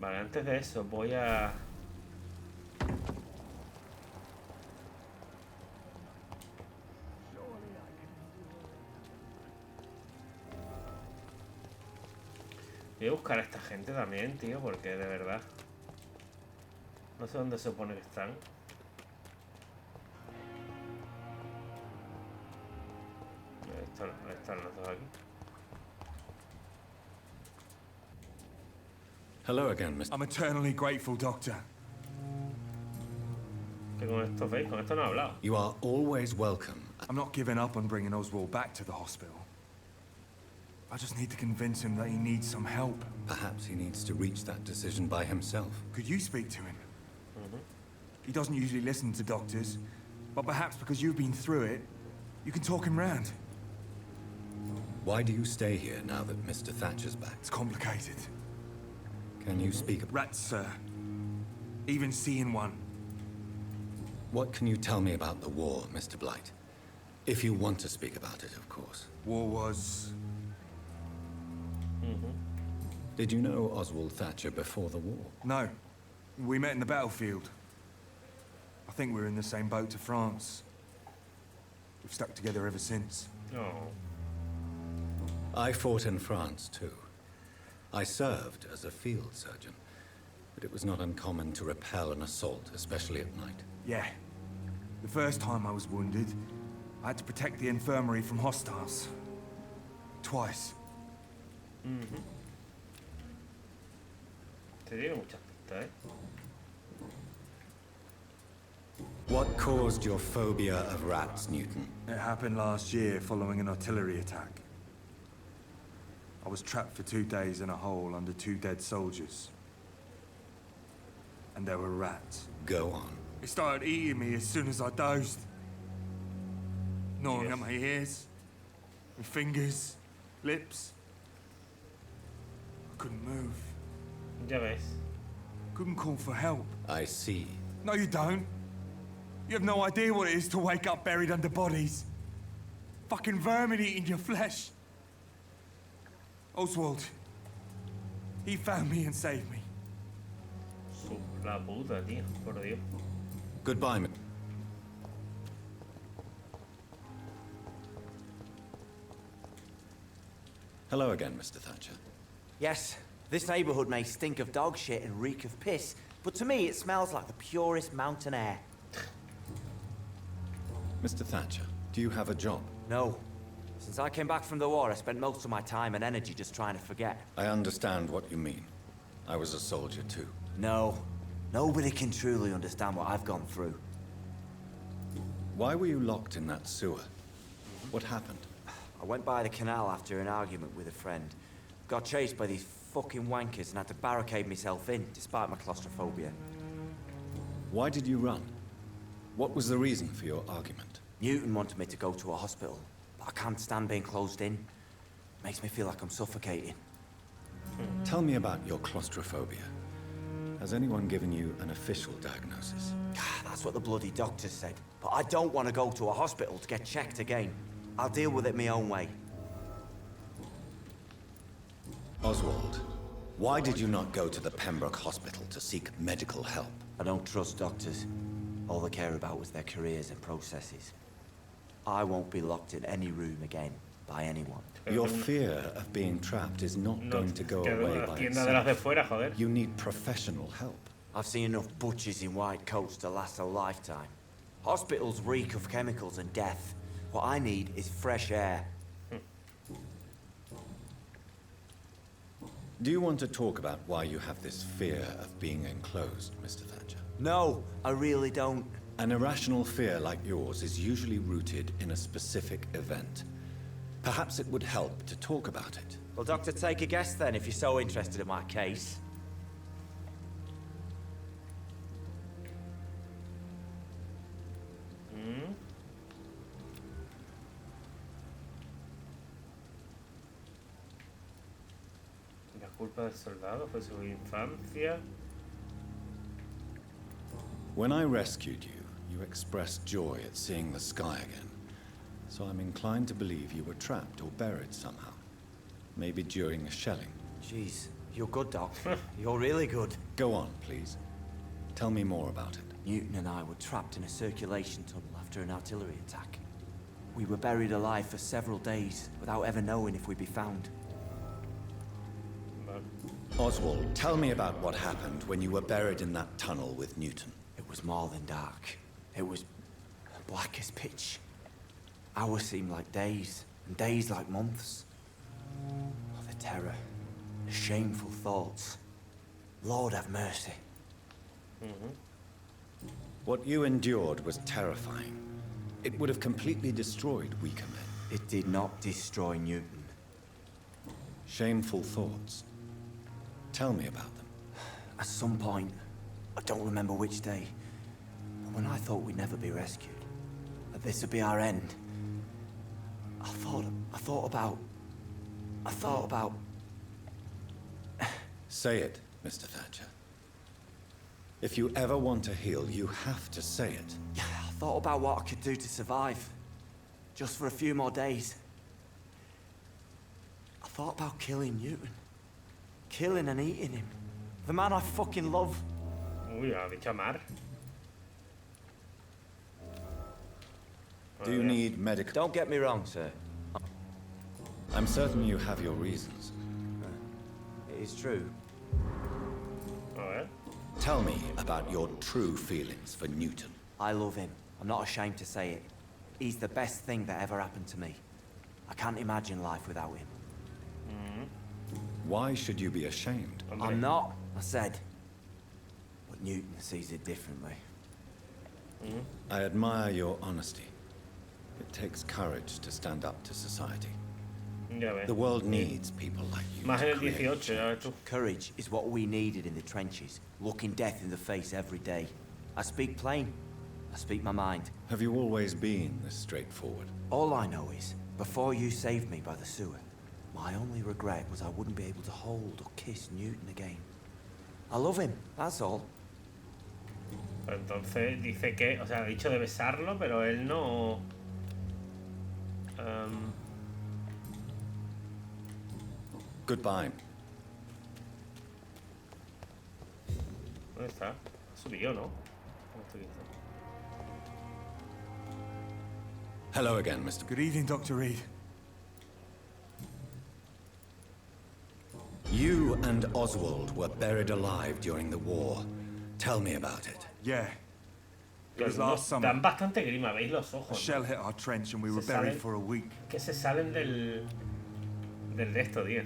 Vale, antes de eso voy a... Voy a buscar a esta gente también, tío, porque de verdad... No sé dónde se supone que están. Están los dos aquí. Hello again, Mr. I'm eternally grateful, Doctor. Que con esto, ¿veis? Con esto no he hablado. You are always welcome. I'm not giving up on bringing Oswald back to the hospital. I just need to convince him that he needs some help. Perhaps he needs to reach that decision by himself. Could you speak to him? He doesn't usually listen to doctors, but perhaps because you've been through it, you can talk him round. Why do you stay here now that Mr. Thatcher's back? It's complicated. Can you speak? Rats, sir. Even seeing one. What can you tell me about the war, Mr. Blight? If you want to speak about it, of course. War was... Did you know Oswald Thatcher before the war? No. We met in the battlefield. I think we're in the same boat to France. We've stuck together ever since. Oh. I fought in France, too. I served as a field surgeon, but it was not uncommon to repel an assault, especially at night. Yeah. The first time I was wounded, I had to protect the infirmary from hostiles. Twice. Te digo muchas pistas, ¿eh? What caused your phobia of rats, Newton? It happened last year following an artillery attack. I was trapped for 2 days in a hole under 2 dead soldiers. And there were rats. Go on. They started eating me as soon as I dozed. Gnawing at my ears, my fingers, lips. I couldn't move. Ya ves. Couldn't call for help. I see. No, you don't. You have no idea what it is to wake up buried under bodies. Fucking vermin eating your flesh. Oswald. He found me and saved me. La puta, tío. Por Dios. Goodbye, Hello again, Mr. Thatcher. Yes, this neighborhood may stink of dog shit and reek of piss, but to me it smells like the purest mountain air. Mr. Thatcher, do you have a job? No. Since I came back from the war, I spent most of my time and energy just trying to forget. I understand what you mean. I was a soldier too. No. Nobody can truly understand what I've gone through. Why were you locked in that sewer? What happened? I went by the canal after an argument with a friend. Got chased by these fucking wankers and had to barricade myself in, despite my claustrophobia. Why did you run? What was the reason for your argument? Newton wanted me to go to a hospital, but I can't stand being closed in. Makes me feel like I'm suffocating. Tell me about your claustrophobia. Has anyone given you an official diagnosis? That's what the bloody doctor said. But I don't want to go to a hospital to get checked again. I'll deal with it my own way. Oswald, why did you not go to the Pembroke Hospital to seek medical help? I don't trust doctors. All they care about was their careers and processes. I won't be locked in any room again by anyone. Your fear of being trapped is not going to go away by itself. You need professional help. I've seen enough butchers in white coats to last a lifetime. Hospitals reek of chemicals and death. What I need is fresh air. Do you want to talk about why you have this fear of being enclosed, Mr. Thatcher? No, I really don't. An irrational fear like yours is usually rooted in a specific event. Perhaps it would help to talk about it. Well, Doctor, take a guess then, if you're so interested in my case. La culpa del soldado fue su infancia. When I rescued you, you expressed joy at seeing the sky again. So I'm inclined to believe you were trapped or buried somehow. Maybe during a shelling. Jeez, you're good, Doc. You're really good. Go on, please. Tell me more about it. Newton and I were trapped in a circulation tunnel after an artillery attack. We were buried alive for several days without ever knowing if we'd be found. Oswald, tell me about what happened when you were buried in that tunnel with Newton. It was more than dark. It was black as pitch. Hours seemed like days, and days like months. Oh, the terror, the shameful thoughts. Lord have mercy. What you endured was terrifying. It would have completely destroyed weaker men. It did not destroy Newton. Shameful thoughts. Tell me about them. At some point, I don't remember which day, but when I thought we'd never be rescued, that this would be our end, I thought about... Say it, Mr. Thatcher. If you ever want to heal, you have to say it. Yeah, I thought about what I could do to survive. Just for a few more days. I thought about killing Newton. Killing and eating him. The man I fucking love. Uy, ha dicho amar. Do you need medical... Don't get me wrong, sir. I'm certain you have your reasons. It is true. A ver. Tell me about your true feelings for Newton. I love him. I'm not ashamed to say it. He's the best thing that ever happened to me. I can't imagine life without him. Why should you be ashamed? I'm not, I said. But Newton sees it differently. I admire your honesty. It takes courage to stand up to society. Ya ves. The world needs people like you. Más to en el create 18, ya ves tú. Courage is what we needed in the trenches, looking death in the face every day. I speak plain. I speak my mind. Have you always been this straightforward? All I know is, before you saved me by the sewer, my only regret was I wouldn't be able to hold or kiss Newton again. I love him, that's all. Pero entonces dice que, o sea, ha dicho de besarlo, pero él no... Goodbye. ¿Dónde está? Subió, ¿no? ¿Cómo estoy viendo? Hello again, Mr. Good evening, Dr. Reed. You and Oswald were buried alive during the war. Tell me about it. Yeah. It was Pero last summer. dan bastante grima, veis los A ojos, shell ¿no? hit our trench and we were Se buried salen- for a week. Que se salen del de esto, tío.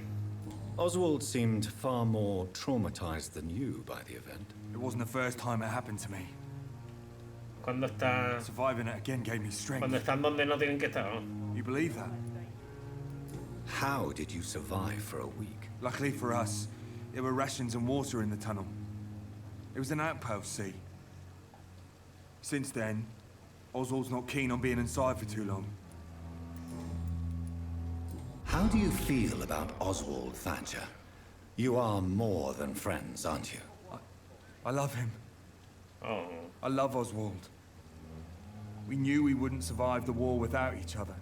Oswald seemed far more traumatized than you by the event. It wasn't the first time it happened to me. Cuando está... Surviving it again gave me Cuando strength. están donde no tienen que estar, ¿no? You believe that? How did you survive for a week? Luckily for us, there were rations and water in the tunnel. It was an outpost, see? Since then, Oswald's not keen on being inside for too long. How do you feel about Oswald Thatcher? You are more than friends, aren't you? I love him. Oh, I love Oswald. We knew we wouldn't survive the war without each other.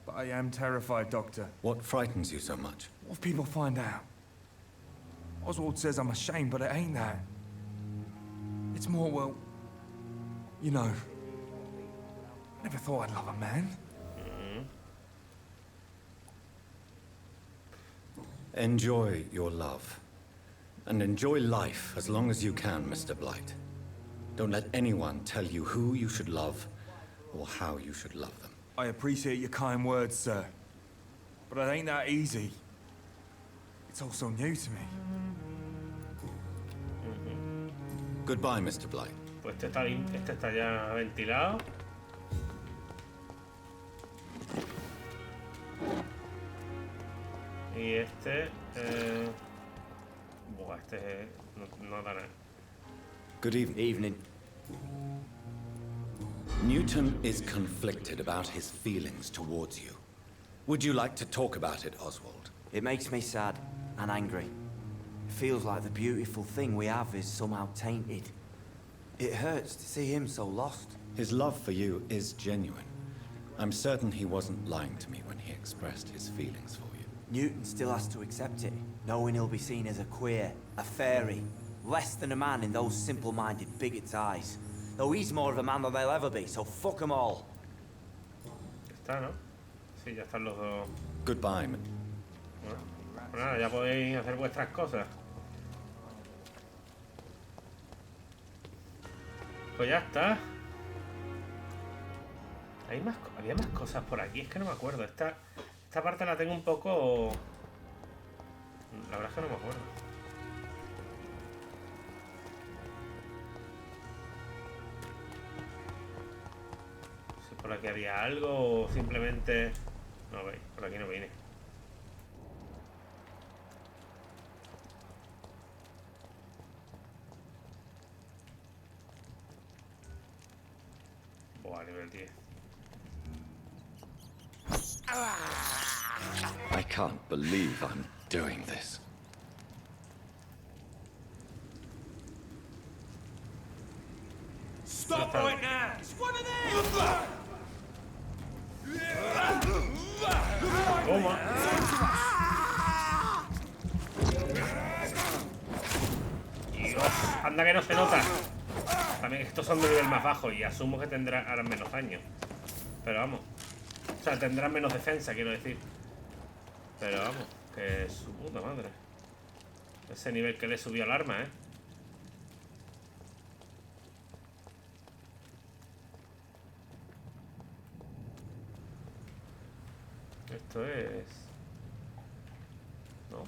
But I am terrified, Doctor. What frightens you so much? What if people find out? Oswald says I'm ashamed, but it ain't that. It's more, well, you know. I never thought I'd love a man. Enjoy your love. And enjoy life as long as you can, Mr. Blight. Don't let anyone tell you who you should love or how you should love them. I appreciate your kind words, sir. But it ain't that easy. It's all so new to me. Goodbye, Mr. Blight. pues este está ya ventilado. Y este... Buah, este no da nada. Good evening. Evening. Newton is conflicted about his feelings towards you. Would you like to talk about it, Oswald? It makes me sad and angry. It feels like the beautiful thing we have is somehow tainted. It hurts to see him so lost. His love for you is genuine. I'm certain he wasn't lying to me when he expressed his feelings for you. Newton still has to accept it, knowing he'll be seen as a queer, a fairy, less than a man in those simple-minded bigots' eyes. Though he's more of a man than they'll ever be, so fuck them all. Ya está, ¿no? Sí, ya están los dos. Goodbye. Bueno, pues nada, ya podéis hacer vuestras cosas. Pues ya está. Había más cosas por aquí, es que no me acuerdo. Esta parte la tengo un poco... La verdad es que no me acuerdo. Si por aquí había algo o simplemente... No veis, por aquí no vine. Buah, nivel 10. I can't believe I'm doing this. Stop right now! It's one of them! Toma. Dios, anda que no se nota. También estos son de nivel más bajo y asumo que harán menos daño. Pero vamos. O sea, tendrán menos defensa, quiero decir. Pero vamos, que su puta madre. Ese nivel que le subió al arma, ¿eh? Esto es... No.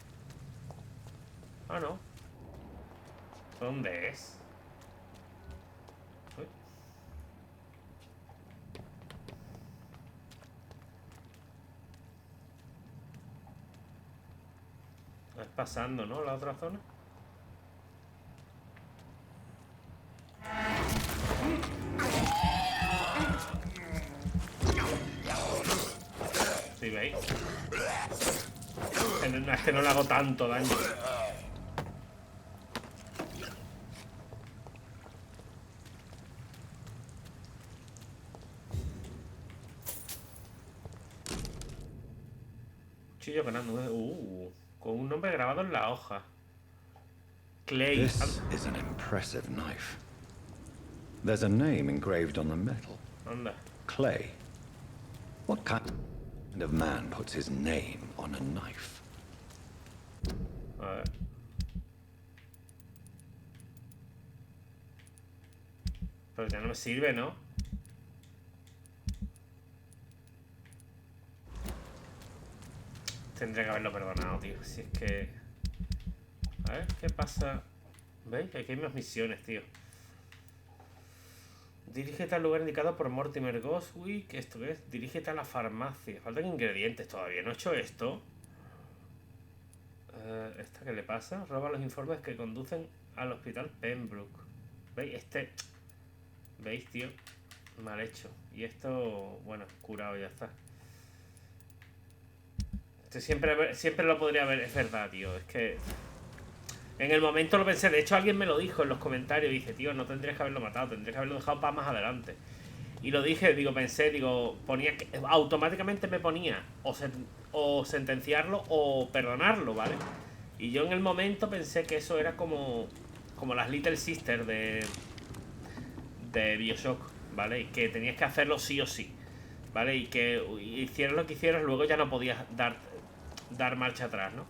Ah, no. ¿Dónde es? Uy. Es pasando, ¿no? La otra zona. ¿Sí veis? Es que no le hago tanto daño. Cuchillo ganando. Con un nombre grabado en la hoja. Clay. This is an impressive knife. There's a name engraved on the metal. Anda. Clay. What kind of man puts his name on a knife? A ver. Pero ya no me sirve, ¿no? Tendría que haberlo perdonado, tío. Si es que... A ver, ¿qué pasa? ¿Veis? Aquí hay más misiones, tío. Dirígete al lugar indicado por Mortimer Goswick. ¿Esto qué es? Dirígete a la farmacia. Faltan ingredientes todavía. ¿No he hecho esto? ¿Esta qué le pasa? Roba los informes que conducen al hospital Pembroke. ¿Veis? ¿Veis, tío? Mal hecho. Y esto... Bueno, curado, ya está. Siempre lo podría haber... Es verdad, tío. Es que... En el momento lo pensé. De hecho, alguien me lo dijo en los comentarios. Dice, tío, no tendrías que haberlo matado. Tendrías que haberlo dejado para más adelante. Y lo dije, ponía que automáticamente me ponía o sentenciarlo o perdonarlo, ¿vale? Y yo en el momento pensé que eso era como las Little Sisters de BioShock, ¿vale? Y que tenías que hacerlo sí o sí, ¿vale? Y que hicieras lo que hicieras, luego ya no podías dar marcha atrás, ¿no?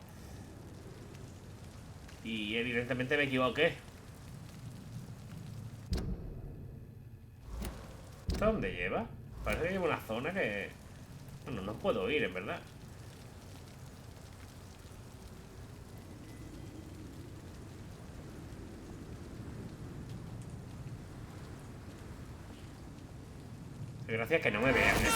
Y evidentemente me equivoqué. ¿Esto dónde lleva? Parece que lleva una zona que... Bueno, no puedo ir, en verdad. Gracias que no me vean, ¿eh?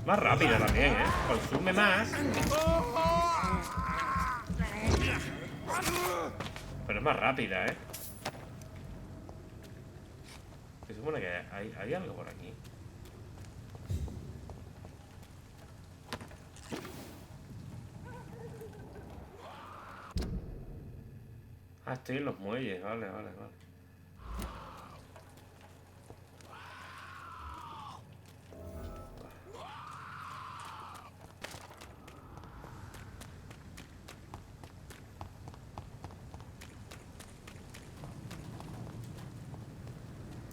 Más rápida también, ¿eh? Consume más. Pero es más rápida, ¿eh? Se supone que hay algo por aquí. Ah, estoy en los muelles. Vale.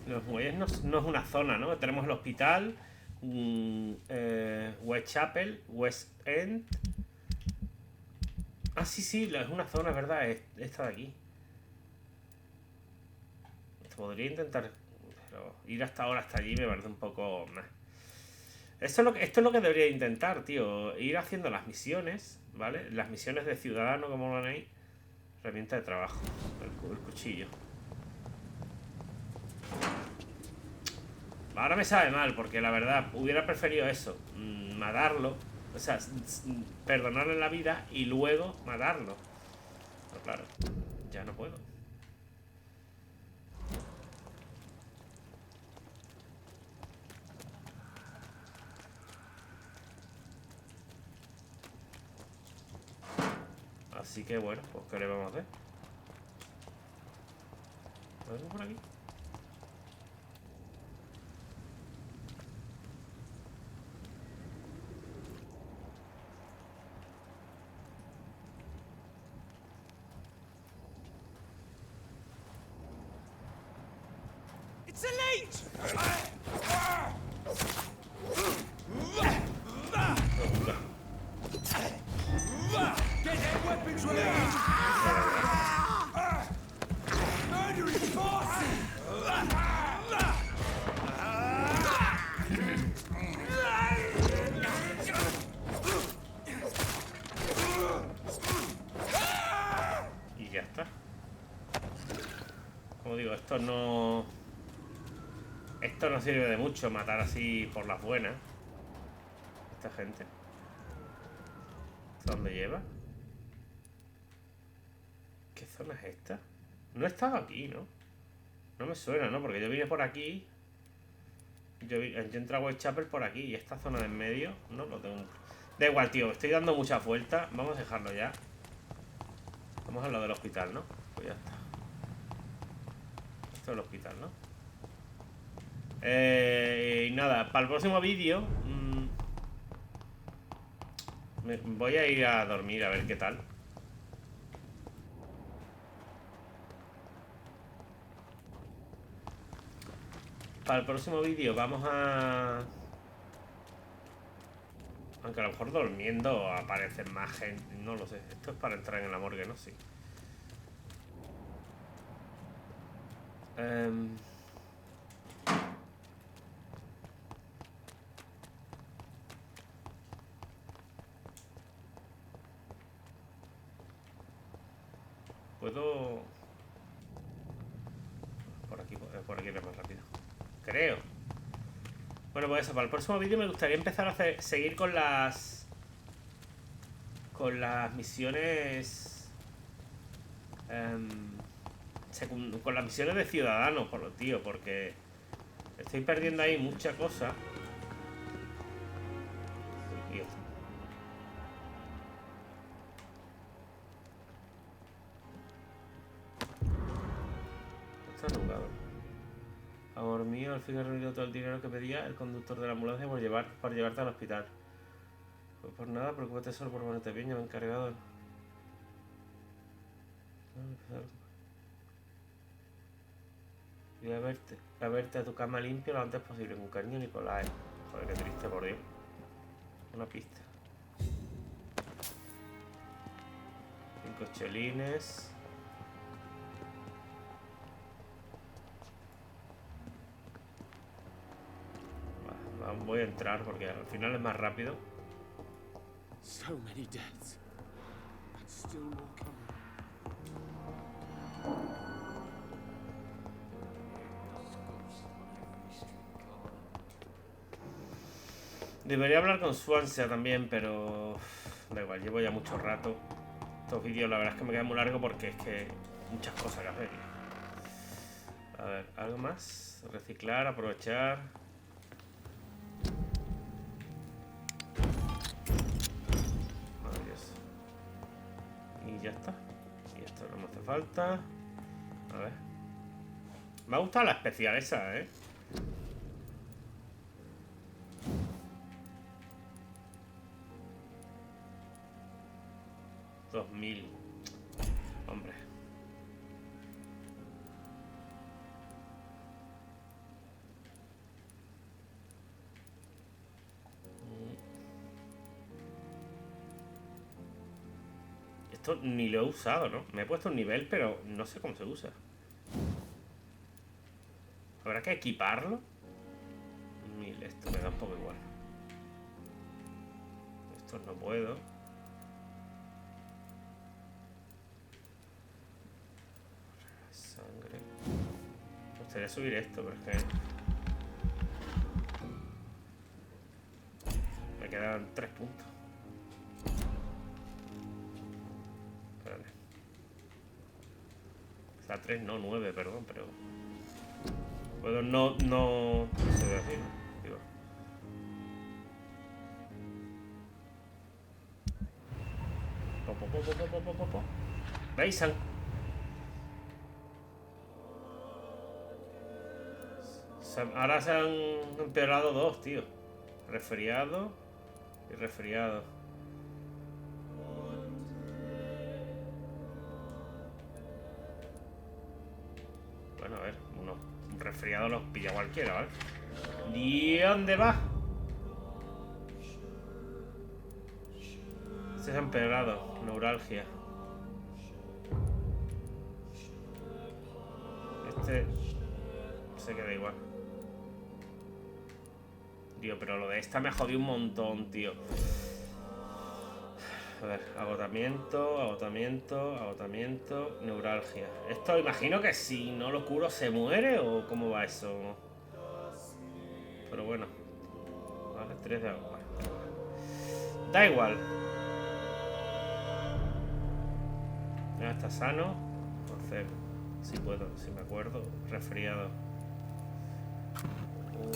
Los muelles no es una zona, ¿no? Tenemos el hospital, Whitechapel, West End. Ah, sí, es una zona, es verdad, esta de aquí. Podría intentar, pero ir hasta ahora, hasta allí, me parece un poco... Esto es lo que debería intentar, tío. Ir haciendo las misiones, ¿vale? Las misiones de ciudadano, como lo veis. Herramienta de trabajo, el cuchillo. Ahora me sabe mal, porque la verdad hubiera preferido eso, matarlo, o sea, perdonarle la vida y luego matarlo. Pero claro, ya no puedo. Así que bueno, pues ¿qué le vamos a hacer? ¿Lo vemos por aquí? It's a leech! Get their weapons released! Murdering boss! Y ya está. Como digo, esto no sirve de mucho, matar así por las buenas. Esta gente. ¿Hasta dónde lleva? ¿Qué zona es esta? No he estado aquí, ¿no? No me suena, ¿no? Porque yo vine por aquí. Yo entré a Whitechapel por aquí. Y esta zona de en medio no lo tengo. Da igual, tío. Estoy dando muchas vueltas. Vamos a dejarlo ya. Vamos a lo del hospital, ¿no? Pues ya está. Esto es el hospital, ¿no? Y nada, para el próximo vídeo voy a ir a dormir a ver qué tal. Para el próximo vídeo vamos a... Aunque a lo mejor durmiendo aparecen más gente. No lo sé. Esto es para entrar en la morgue, ¿no? Sí. Puedo... Por aquí es más rápido. Creo. Bueno, pues eso, para el próximo vídeo me gustaría empezar a seguir con las... Con las misiones... con las misiones de ciudadanos, por lo tío, porque... Estoy perdiendo ahí mucha cosa. Y esto. Está arrugado. Amor mío, al fin he reunido todo el dinero que pedía el conductor de la ambulancia por llevarte al hospital. Pues por nada, preocúpate solo por ponerte bien, ya me he encargado. Voy a verte a tu cama limpia lo antes posible, con cariño, Nicolás. Joder, qué triste, por Dios. Una pista. 5 chelines. Voy a entrar porque al final es más rápido. So many deaths, and still more coming. Debería hablar con Swansea también, pero da igual, llevo ya mucho rato. Estos vídeos la verdad es que me quedan muy largos porque es que muchas cosas que hacer. A ver, ¿algo más? Reciclar, aprovechar. Dios. Y ya está. Y esto no me hace falta. A ver. Me ha gustado la especial esa, ¿eh? $2000. Hombre. Esto ni lo he usado, ¿no? Me he puesto un nivel, pero no sé cómo se usa. ¿Habrá que equiparlo? 1000, esto me da un poco igual. Esto no puedo. Sangre. Me gustaría subir esto, pero es que... me quedan 3 puntos. Espérate. O sea, 3 no, 9, perdón, pero... puedo no se ve así, ¿no? Digo. ¿Veis? Ahora se han empeorado 2, tío. Resfriado y resfriado. Bueno, a ver, un resfriado los pilla cualquiera, ¿vale? ¿Y dónde va? Se ha empeorado. Neuralgia. Este se queda igual. Tío, pero lo de esta me ha jodido un montón, tío. A ver, agotamiento, neuralgia. Esto imagino que si no lo curo se muere o cómo va eso. Pero bueno. Vale, 3 de agua. Da igual. Ya está sano. Hacer, si puedo, si me acuerdo. Resfriado. 1,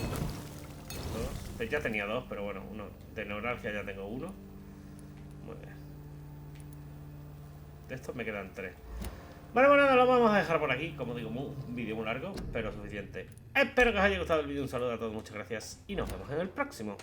2. Ya tenía 2, pero bueno, uno de neuralgia ya tengo 1. Muy bien. De estos me quedan 3. Bueno, nada, lo vamos a dejar por aquí. Como digo, un vídeo muy largo, pero suficiente. Espero que os haya gustado el vídeo. Un saludo a todos, muchas gracias. Y nos vemos en el próximo.